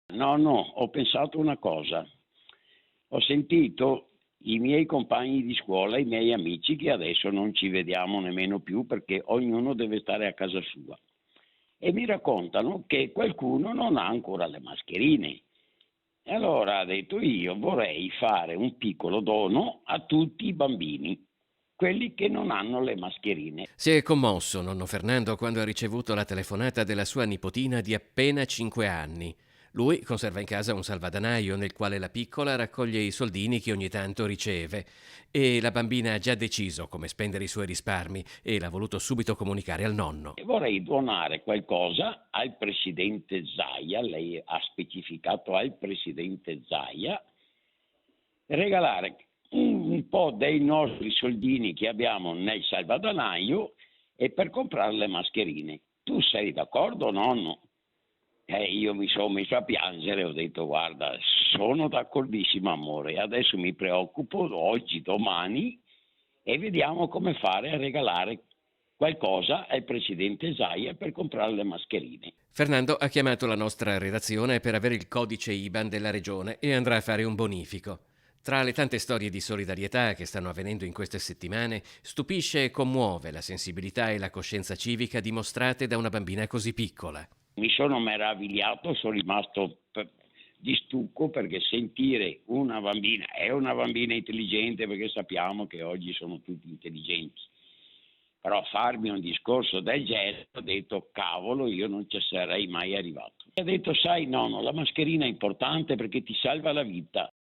No, no, ho pensato una cosa. Ho sentito i miei compagni di scuola, i miei amici, che adesso non ci vediamo nemmeno più perché ognuno deve stare a casa sua. E mi raccontano che qualcuno non ha ancora le mascherine. E allora ha detto io vorrei fare un piccolo dono a tutti i bambini, quelli che non hanno le mascherine. Si è commosso nonno Fernando quando ha ricevuto la telefonata della sua nipotina di appena 5 anni. Lui conserva in casa un salvadanaio nel quale la piccola raccoglie i soldini che ogni tanto riceve e la bambina ha già deciso come spendere i suoi risparmi e l'ha voluto subito comunicare al nonno. E vorrei donare qualcosa al presidente Zaia, lei ha specificato al presidente Zaia, regalare un po' dei nostri soldini che abbiamo nel salvadanaio e per comprare le mascherine. Tu sei d'accordo, nonno? Io mi sono messo a piangere e ho detto guarda, sono d'accordissimo amore, adesso mi preoccupo oggi, domani e vediamo come fare a regalare qualcosa al presidente Zaia per comprare le mascherine. Fernando ha chiamato la nostra redazione per avere il codice IBAN della regione e andrà a fare un bonifico. Tra le tante storie di solidarietà che stanno avvenendo in queste settimane, stupisce e commuove la sensibilità e la coscienza civica dimostrate da una bambina così piccola. Mi sono meravigliato, sono rimasto di stucco perché sentire una bambina, è una bambina intelligente perché sappiamo che oggi sono tutti intelligenti, però farmi un discorso del genere ho detto cavolo io non ci sarei mai arrivato. E ha detto sai nonno la mascherina è importante perché ti salva la vita.